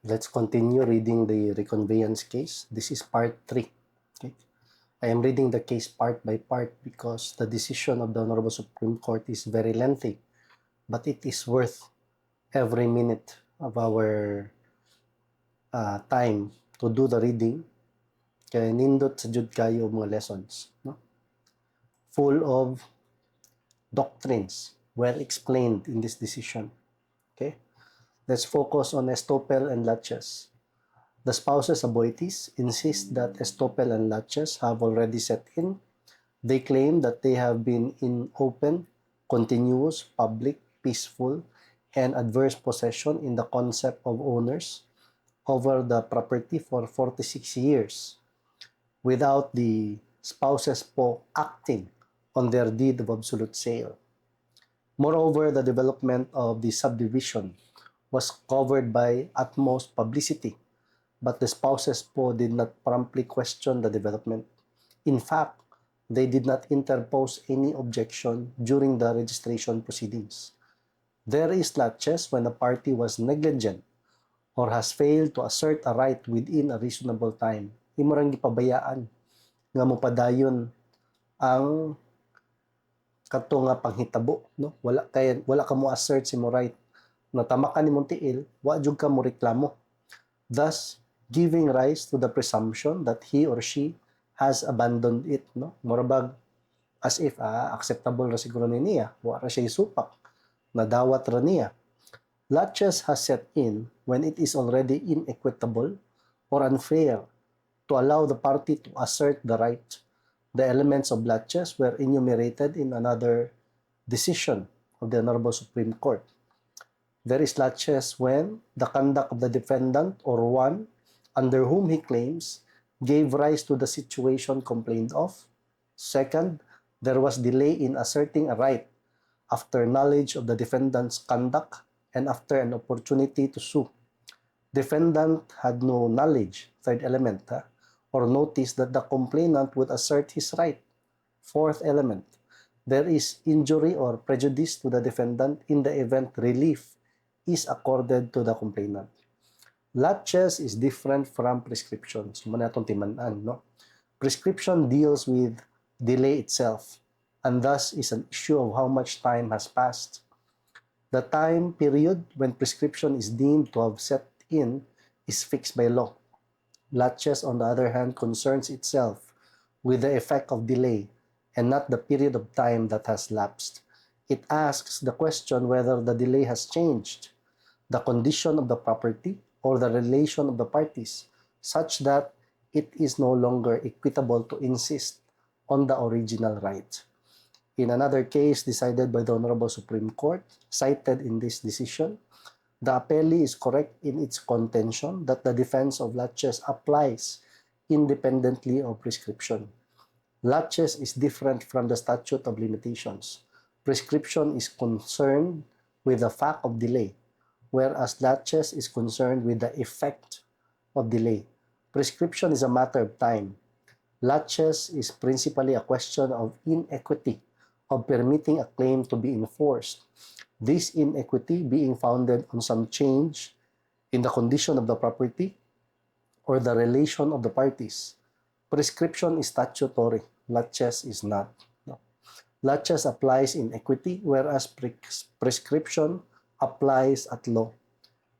Let's continue reading the reconveyance case. This is part 3. Okay. I am reading the case part by part because the decision of the Honorable Supreme Court is very lengthy, but it is worth every minute of our time to do the reading. Kaya nindot sa jud kayo mga lessons, no? Full of doctrines, well explained in this decision. Okay? Let's focus on estoppel and laches. The spouses aboites insist that estoppel and laches have already set in. They claim that they have been in open, continuous, public, peaceful, and adverse possession in the concept of owners over the property for 46 years without the spouses po acting on their deed of absolute sale. Moreover, the development of the subdivision was covered by utmost publicity, but the spouses po did not promptly question the development. In fact, they did not interpose any objection during the registration proceedings. There is laches when a party was negligent or has failed to assert a right within a reasonable time. Imurang gipabayaan nga mo padayon ang kato nga panghitabo, no? Wala ka mo assert si mo right na tama ka ni mong tiil, wa jud ka mo reklamo. Thus, giving rise to the presumption that he or she has abandoned it, no? Murabag as if acceptable ra siguro ni niya, wa ra siya supak, nadawat ra niya. Laches has set in when it is already inequitable or unfair to allow the party to assert the right. The elements of laches were enumerated in another decision of the Honorable Supreme Court. There is laches when the conduct of the defendant or one under whom he claims gave rise to the situation complained of. Second, there was delay in asserting a right after knowledge of the defendant's conduct and after an opportunity to sue. Defendant had no knowledge, third element, or notice that the complainant would assert his right. Fourth element, there is injury or prejudice to the defendant in the event relief is accorded to the complainant. Laches is different from prescription. So, muna itong timanan, no? Prescription deals with delay itself and thus is an issue of how much time has passed. The time period when prescription is deemed to have set in is fixed by law. Laches, on the other hand, concerns itself with the effect of delay and not the period of time that has lapsed. It asks the question whether the delay has changed the condition of the property or the relation of the parties such that it is no longer equitable to insist on the original right. In another case decided by the Honorable Supreme Court, cited in this decision, the appellee is correct in its contention that the defense of laches applies independently of prescription. Laches is different from the statute of limitations. Prescription is concerned with the fact of delay, whereas laches is concerned with the effect of delay. Prescription is a matter of time. Laches is principally a question of inequity, of permitting a claim to be enforced. This inequity being founded on some change in the condition of the property or the relation of the parties. Prescription is statutory. Laches is not. No. Laches applies in equity, whereas prescription applies at law.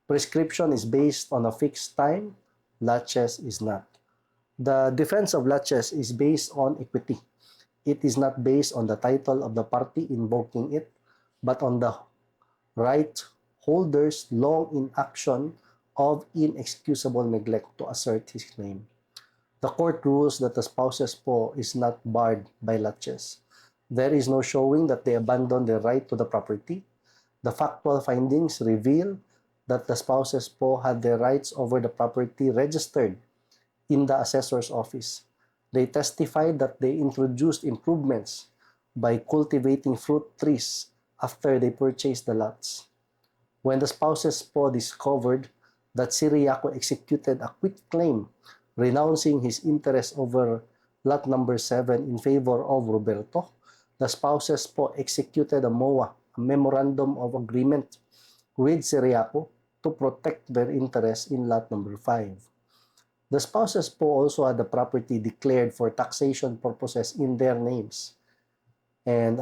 Prescription is based on a fixed time. Laches is not. The defense of laches is based on equity. It is not based on the title of the party invoking it, but on the right holder's long inaction of inexcusable neglect to assert his claim. The court rules that the spouses po is not barred by laches. There is no showing that they abandoned their right to the property. The factual findings reveal that the spouses po had their rights over the property registered in the assessor's office. They testified that they introduced improvements by cultivating fruit trees after they purchased the lots. When the spouses po discovered that Siriaco executed a quitclaim renouncing his interest over lot number 7 in favor of Roberto, the spouses po executed a MOA, a Memorandum of Agreement, with Siriaco to protect their interest in lot number 5. The spouses po also had the property declared for taxation purposes in their names, and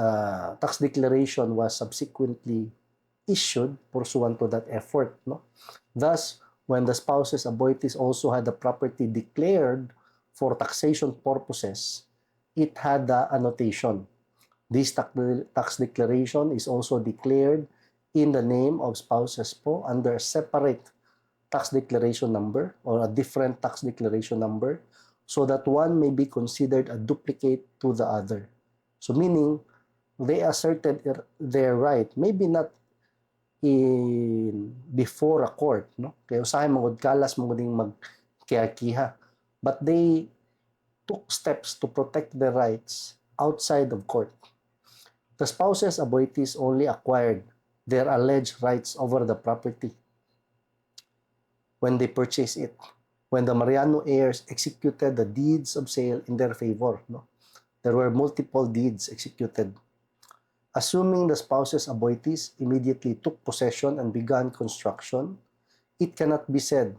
tax declaration was subsequently issued pursuant to that effort. No? Thus, when the spouses aboitiz also had the property declared for taxation purposes, it had the annotation. This tax declaration is also declared in the name of spouses po under a separate tax declaration number or a different tax declaration number, so that one may be considered a duplicate to the other. So meaning, they asserted their right, maybe not in before a court, no? Kaya usahay mangod kalas mangod ding magkiha, but they took steps to protect their rights outside of court. The spouses aboitiz only acquired their alleged rights over the property when they purchased it, when the Mariano heirs executed the deeds of sale in their favor. No? There were multiple deeds executed. Assuming the spouses aboitiz immediately took possession and began construction, it cannot be said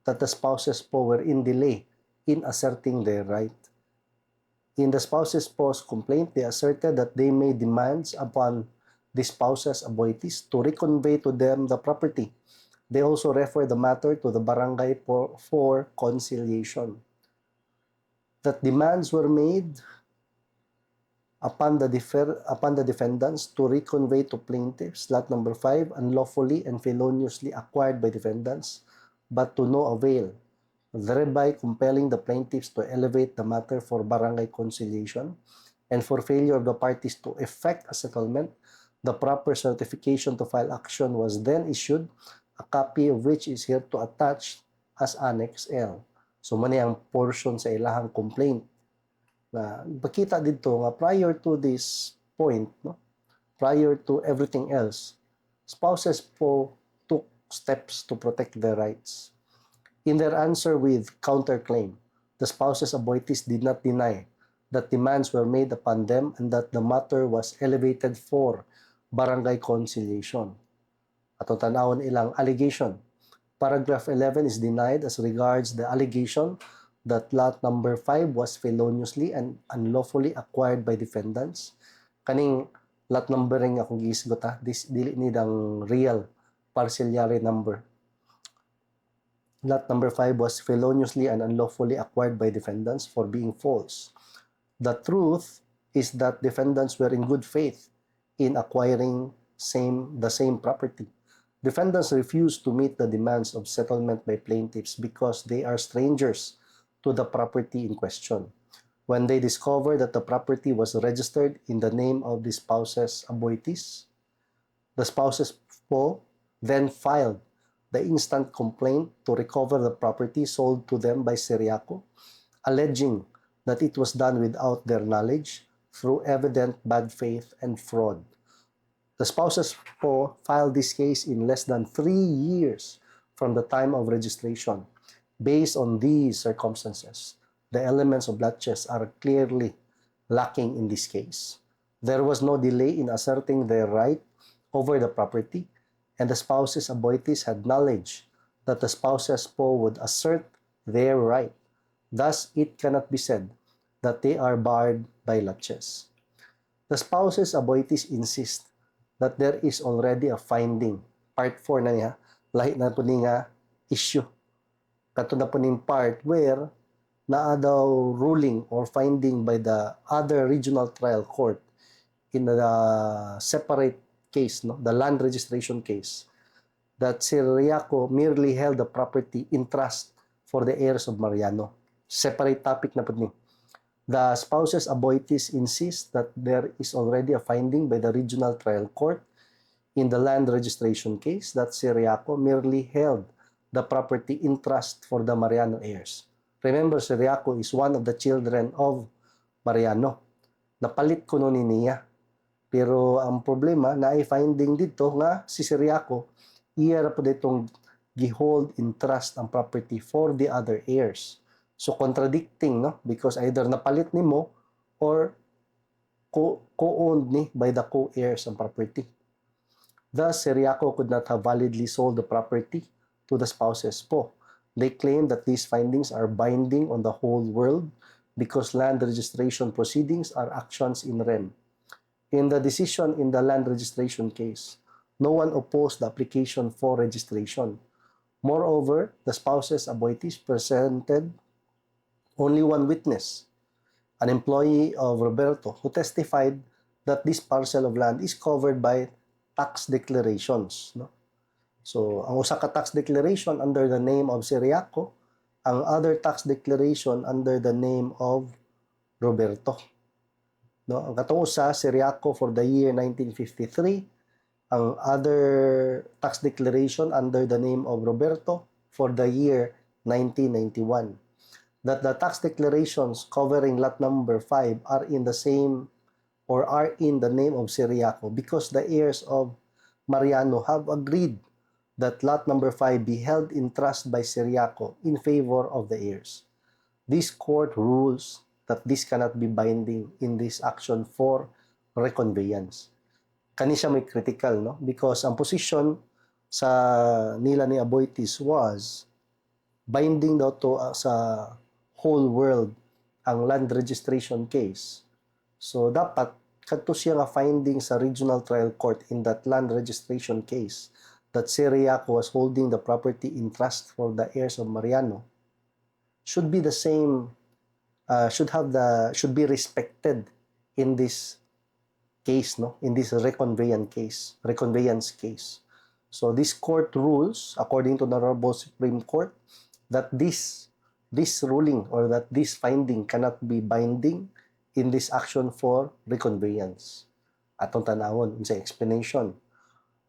that the spouses po were in delay in asserting their right. In the spouses po's complaint, they asserted that they made demands upon the spouses aboitiz to reconvey to them the property. They also refer the matter to the barangay for conciliation. That demands were made upon the defendants to reconvey to plaintiffs lot number 5 unlawfully and feloniously acquired by defendants, but to no avail, thereby compelling the plaintiffs to elevate the matter for barangay conciliation, and for failure of the parties to effect a settlement, the proper certification to file action was then issued, a copy of which is here to attach as Annex L. So mani ang portion sa ilahang complaint na bakita dito nga prior to this point, no? Prior to everything else, spouses po took steps to protect their rights. In their answer with counterclaim, the spouses aboitiz did not deny that demands were made upon them and that the matter was elevated for barangay conciliation. Atong tanawon ilang allegation. Paragraph 11 is denied as regards the allegation that lot number 5 was feloniously and unlawfully acquired by defendants. Kaning lot numbering akong giisgot this dili ni dang real parcellary number. Lot number 5 was feloniously and unlawfully acquired by defendants for being false. The truth is that defendants were in good faith in acquiring the same property. Defendants refused to meet the demands of settlement by plaintiffs because they are strangers to the property in question. When they discovered that the property was registered in the name of the spouses aboitiz, the spouses po then filed the instant complaint to recover the property sold to them by Seriaco, alleging that it was done without their knowledge through evident bad faith and fraud. The spouses po filed this case in less than 3 years from the time of registration. Based on these circumstances, the elements of laches are clearly lacking in this case. There was no delay in asserting their right over the property, and the spouses aboitiz had knowledge that the spouses po would assert their right. Thus, it cannot be said that they are barred by laches. The spouses aboitiz insist that there is already a finding. Part 4 na niya, lahi na po nga issue. Kato na po ning part where naa daw ruling or finding by the other regional trial court in the separate case, no, the land registration case, that Seriaco merely held the property in trust for the heirs of Mariano. Separate topic na po ni. The spouses aboitiz insist that there is already a finding by the regional trial court in the land registration case that Seriaco merely held the property in trust for the Mariano heirs. Remember, Seriaco is one of the children of Mariano. Napalit ko nun niya. Pero ang problema, na-finding dito nga si Seriaco, iya po ditong gihold in trust ang property for the other heirs. So contradicting, no? Because either napalit ni mo or co-owned ni by the co-heirs ang property. Thus, Seriaco could not have validly sold the property to the spouses po. They claim that these findings are binding on the whole world because land registration proceedings are actions in rem. In the decision in the land registration case, no one opposed the application for registration. Moreover, the spouses Aboitiz presented only one witness, an employee of Roberto, who testified that this parcel of land is covered by tax declarations. No? So, ang usa ka tax declaration under the name of Seriaco, ang other tax declaration under the name of Roberto. No? Ang katong usa, Seriaco for the year 1953, ang other tax declaration under the name of Roberto for the year 1991. That the tax declarations covering lot number 5 are in the same or are in the name of Seriaco because the heirs of Mariano have agreed that lot number 5 be held in trust by Seriaco in favor of the heirs. This court rules that this cannot be binding in this action for reconveyance. Kani siya may critical, no? Because ang position sa nila ni Aboitiz was binding daw to sa whole world ang land registration case. So, dapat kadto siya nga finding sa regional trial court in that land registration case that Seriaco was holding the property in trust for the heirs of Mariano should be the same, should be respected in this case, no? In this reconveyance case. So, this court rules, according to the Honorable Supreme Court, that this ruling or that this finding cannot be binding in this action for reconveyance. Atong tanawon sa explanation.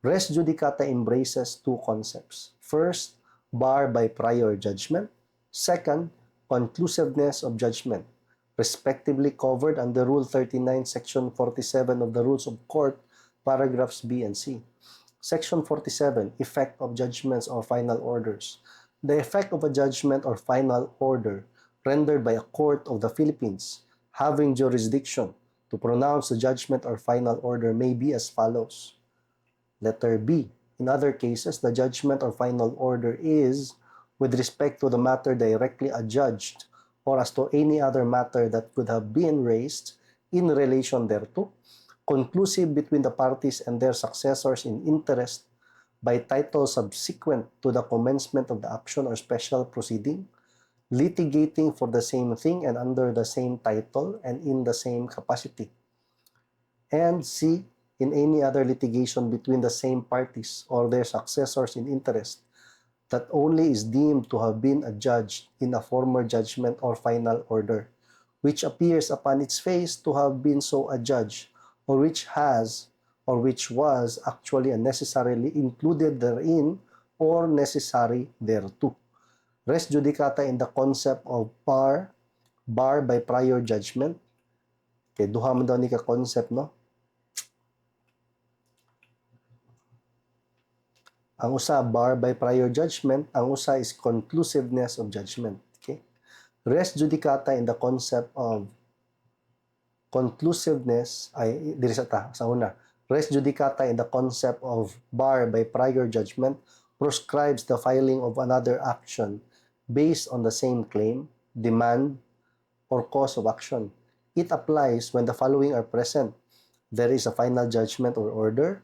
Res judicata embraces two concepts. First, bar by prior judgment. Second, conclusiveness of judgment, respectively covered under Rule 39, Section 47 of the Rules of Court, paragraphs B and C. Section 47, effect of judgments or final orders. The effect of a judgment or final order rendered by a court of the Philippines having jurisdiction to pronounce the judgment or final order may be as follows. Letter B. In other cases, the judgment or final order is, with respect to the matter directly adjudged or as to any other matter that could have been raised in relation thereto, conclusive between the parties and their successors in interest by title subsequent to the commencement of the action or special proceeding, litigating for the same thing and under the same title and in the same capacity. And C, in any other litigation between the same parties or their successors in interest that only is deemed to have been adjudged in a former judgment or final order, which appears upon its face to have been so adjudged, or which has or which was actually unnecessarily included therein or necessary thereto. Res judicata in the concept of bar by prior judgment. Okay, duha man daw ni ka concept, no? Ang usa bar by prior judgment, ang usa is conclusiveness of judgment. Okay? Res judicata in the concept of conclusiveness ay diri sa una. Res judicata in the concept of bar by prior judgment proscribes the filing of another action based on the same claim, demand, or cause of action. It applies when the following are present. There is a final judgment or order.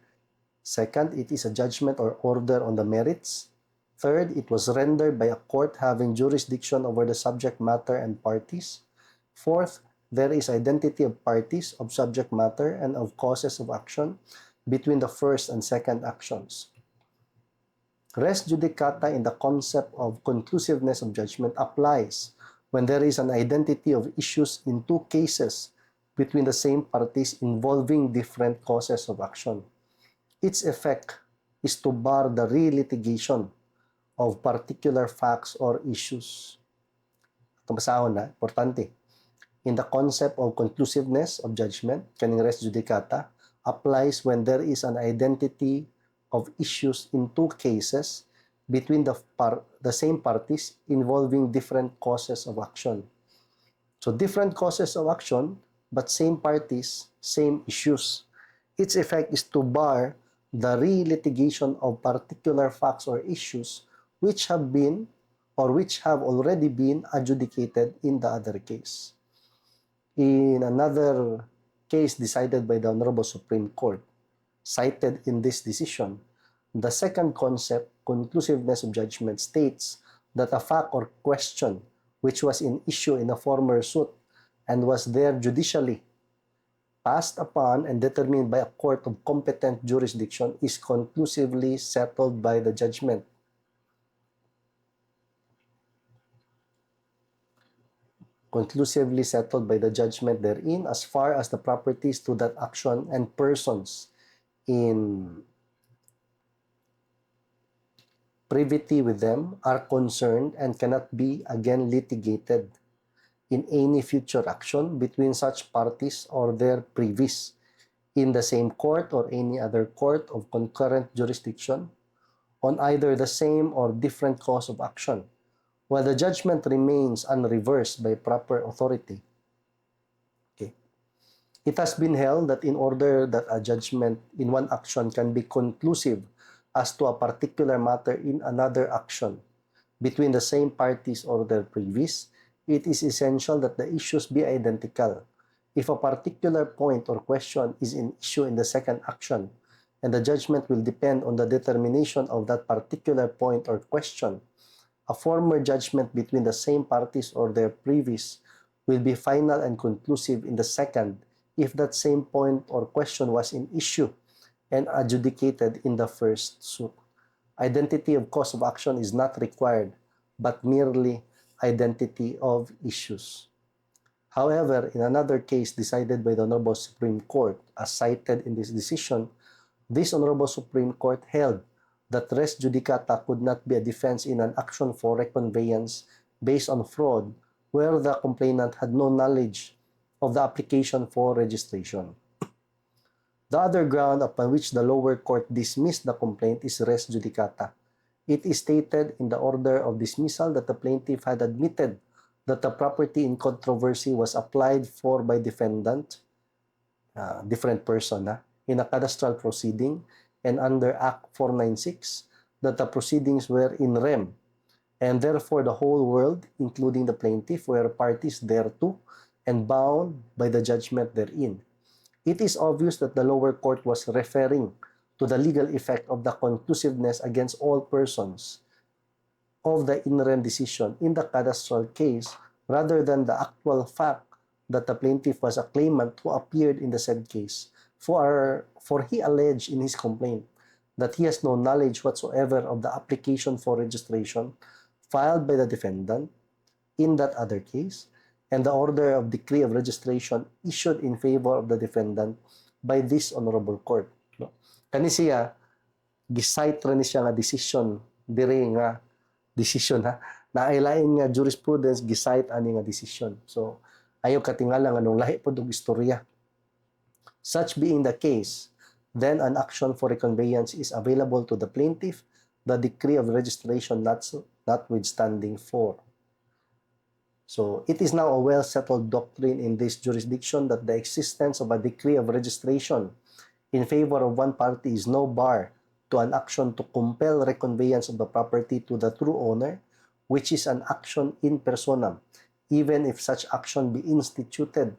Second, it is a judgment or order on the merits. Third, it was rendered by a court having jurisdiction over the subject matter and parties. Fourth, there is identity of parties, of subject matter, and of causes of action between the first and second actions. Res judicata in the concept of conclusiveness of judgment applies when there is an identity of issues in two cases between the same parties involving different causes of action. Its effect is to bar the re-litigation of particular facts or issues. Ito basahon na, importante. In the concept of conclusiveness of judgment, kaning res judicata, applies when there is an identity of issues in two cases between the same parties involving different causes of action. So different causes of action, but same parties, same issues. Its effect is to bar the re-litigation of particular facts or issues which have been or which have already been adjudicated in the other case. In another case decided by the Honorable Supreme Court, cited in this decision, the second concept, conclusiveness of judgment, states that a fact or question which was in issue in a former suit and was there judicially passed upon and determined by a court of competent jurisdiction is conclusively settled by the judgment. Conclusively settled by the judgment therein as far as the properties to that action and persons in privity with them are concerned and cannot be again litigated in any future action between such parties or their privies in the same court or any other court of concurrent jurisdiction on either the same or different cause of action, while the judgment remains unreversed by proper authority. Okay. It has been held that in order that a judgment in one action can be conclusive as to a particular matter in another action between the same parties or their privies, it is essential that the issues be identical. If a particular point or question is in issue in the second action, and the judgment will depend on the determination of that particular point or question, a former judgment between the same parties or their privies will be final and conclusive in the second if that same point or question was in issue and adjudicated in the first suit. Identity of cause of action is not required, but merely identity of issues. However, in another case decided by the Honorable Supreme Court, as cited in this decision, this Honorable Supreme Court held that res judicata could not be a defense in an action for reconveyance based on fraud where the complainant had no knowledge of the application for registration. The other ground upon which the lower court dismissed the complaint is res judicata. It is stated in the order of dismissal that the plaintiff had admitted that the property in controversy was applied for by defendant, different person, in a cadastral proceeding, and under Act 496, that the proceedings were in rem, and therefore the whole world, including the plaintiff, were parties thereto and bound by the judgment therein. It is obvious that the lower court was referring to the legal effect of the conclusiveness against all persons of the in rem decision in the cadastral case rather than the actual fact that the plaintiff was a claimant who appeared in the said case. For he alleged in his complaint that he has no knowledge whatsoever of the application for registration filed by the defendant in that other case and the order of decree of registration issued in favor of the defendant by this honorable court. No? Kani siya, gisite rin siya nga decision, dire nga decision naailain nga jurisprudence, gisite ani nga decision. So, ayaw katingala nga nung lahi po itong istorya. Such being the case, then an action for reconveyance is available to the plaintiff, the decree of registration notwithstanding for. So, it is now a well-settled doctrine in this jurisdiction that the existence of a decree of registration in favor of one party is no bar to an action to compel reconveyance of the property to the true owner, which is an action in personam, even if such action be instituted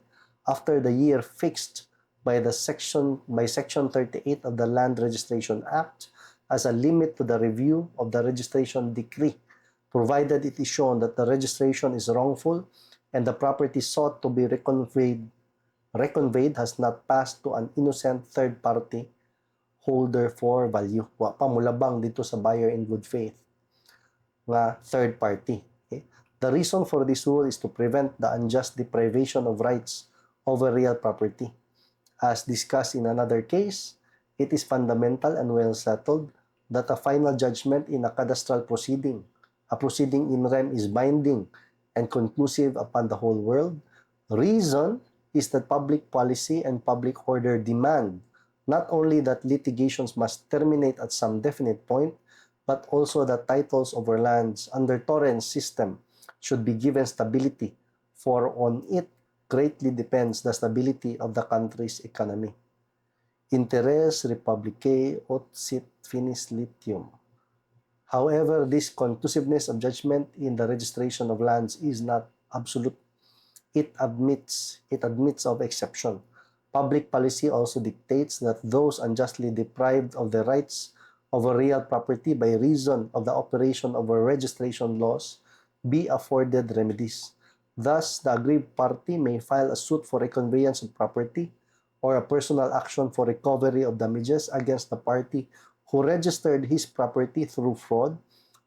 after the year fixed by Section 38 of the Land Registration Act as a limit to the review of the registration decree, provided it is shown that the registration is wrongful and the property sought to be reconveyed has not passed to an innocent third party holder for value. Wa pa mulabang dito sa buyer in good faith nga third party. Okay? The reason for this rule is to prevent the unjust deprivation of rights over real property. As discussed in another case, it is fundamental and well settled that a final judgment in a cadastral proceeding, a proceeding in rem, is binding and conclusive upon the whole world. Reason is that public policy and public order demand not only that litigations must terminate at some definite point, but also that titles over lands under torrent system should be given stability, for on it greatly depends the stability of the country's economy. Interes republicae ut sit finis litium. However, this conclusiveness of judgment in the registration of lands is not absolute. It admits of exception. Public policy also dictates that those unjustly deprived of the rights of a real property by reason of the operation of a registration laws be afforded remedies. Thus, the aggrieved party may file a suit for reconveyance of property or a personal action for recovery of damages against the party who registered his property through fraud,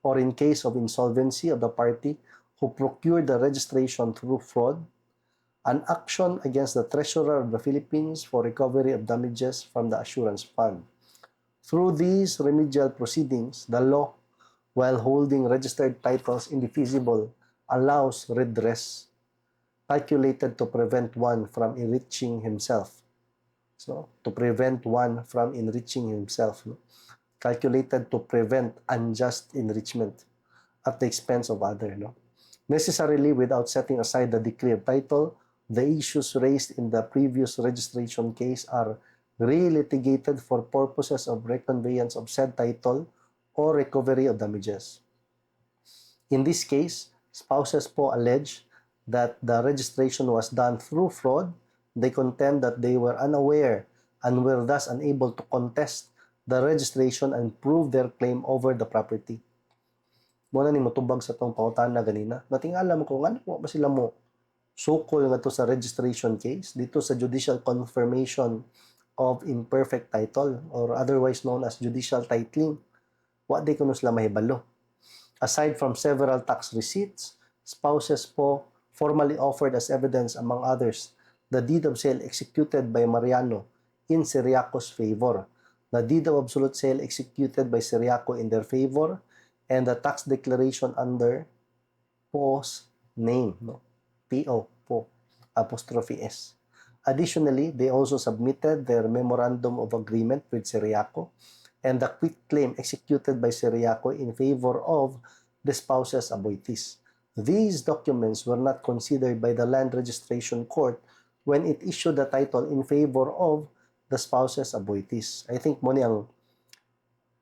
or in case of insolvency of the party who procured the registration through fraud, an action against the Treasurer of the Philippines for recovery of damages from the assurance fund. Through these remedial proceedings, the law, while holding registered titles indefeasible, allows redress calculated to prevent one from enriching himself. So, to prevent one from enriching himself. No? Calculated to prevent unjust enrichment at the expense of other. No? Necessarily, without setting aside the decree of title, the issues raised in the previous registration case are re-litigated for purposes of reconveyance of said title or recovery of damages. In this case, spouses po allege that the registration was done through fraud. They contend that they were unaware and were thus unable to contest the registration and prove their claim over the property. Muna ni motubag sa tong pautan na ganina. Natingala mo kung ano ba sila mo sukol nga to sa registration case dito sa judicial confirmation of imperfect title or otherwise known as judicial titling. Wa di kuno sila mahibalo. Aside from several tax receipts, spouses po formally offered as evidence, among others, the deed of sale executed by Mariano in Ciriaco's favor, the deed of absolute sale executed by Ciriaco in their favor, and the tax declaration under Po's name, no? P.O. Po, apostrophe S. Additionally, they also submitted their memorandum of agreement with Ciriaco and the quitclaim executed by Ciriaco in favor of the spouses aboitis. These documents were not considered by the Land Registration Court when it issued the title in favor of the spouses aboitis. I think mo niyang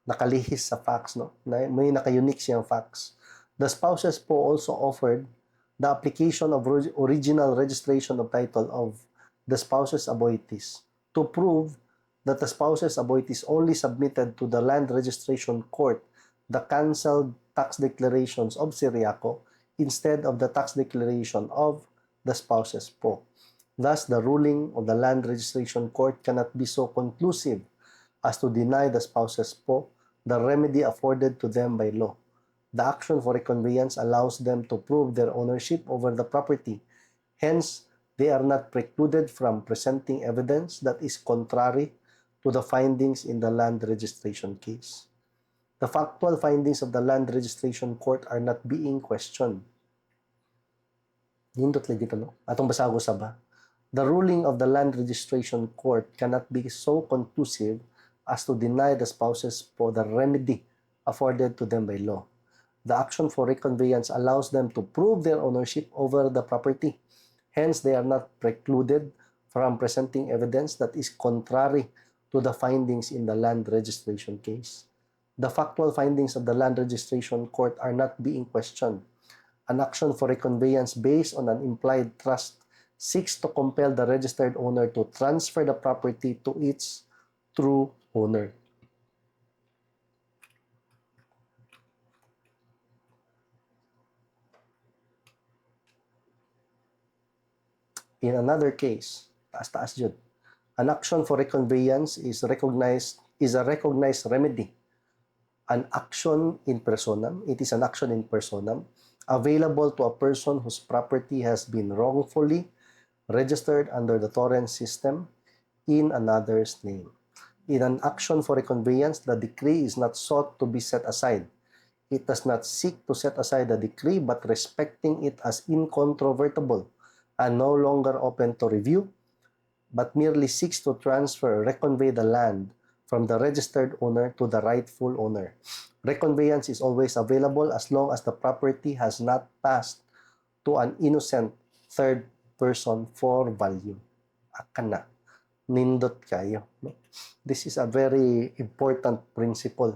nakalihis sa facts, no? May naka-unique siyang facts. The spouses po also offered the application of original registration of title of the spouses aboitis to prove that the spouses aboitis only submitted to the Land Registration Court the cancelled tax declarations of Ciriaco instead of the tax declaration of the spouses po. Thus, the ruling of the Land Registration Court cannot be so conclusive as to deny the spouses po the remedy afforded to them by law. The action for reconveyance allows them to prove their ownership over the property. Hence, they are not precluded from presenting evidence that is contrary to the findings in the land registration case. The factual findings of the Land Registration Court are not being questioned. Nindot lagi ito, no? Atong basago sa ba? The ruling of the Land Registration Court cannot be so conclusive as to deny the spouses for the remedy afforded to them by law. The action for reconveyance allows them to prove their ownership over the property. Hence, they are not precluded from presenting evidence that is contrary to the findings in the land registration case. The factual findings of the Land Registration Court are not being questioned. An action for reconveyance based on an implied trust seeks to compel the registered owner to transfer the property to its true owner. In another case, taas-taas jud, an action for reconveyance is a recognized remedy. An action in personam, it is an action in personam, available to a person whose property has been wrongfully registered under the torrent system in another's name. In an action for reconveyance, the decree is not sought to be set aside. It does not seek to set aside the decree, but respecting it as incontrovertible and no longer open to review, but merely seeks to transfer or reconvey the land from the registered owner to the rightful owner. Reconveyance is always available as long as the property has not passed to an innocent third person for value. Akan na. nindot kayo. No? This is a very important principle.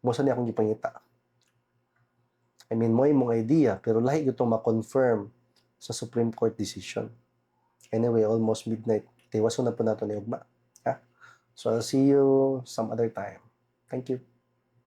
Musa niya akong gipangita. I mean, mo yung idea, pero lahi ito ma-confirm sa Supreme Court decision. Anyway, almost midnight. Tiwaso na po nato ni Ugma. Ha? So, I'll see you some other time. Thank you.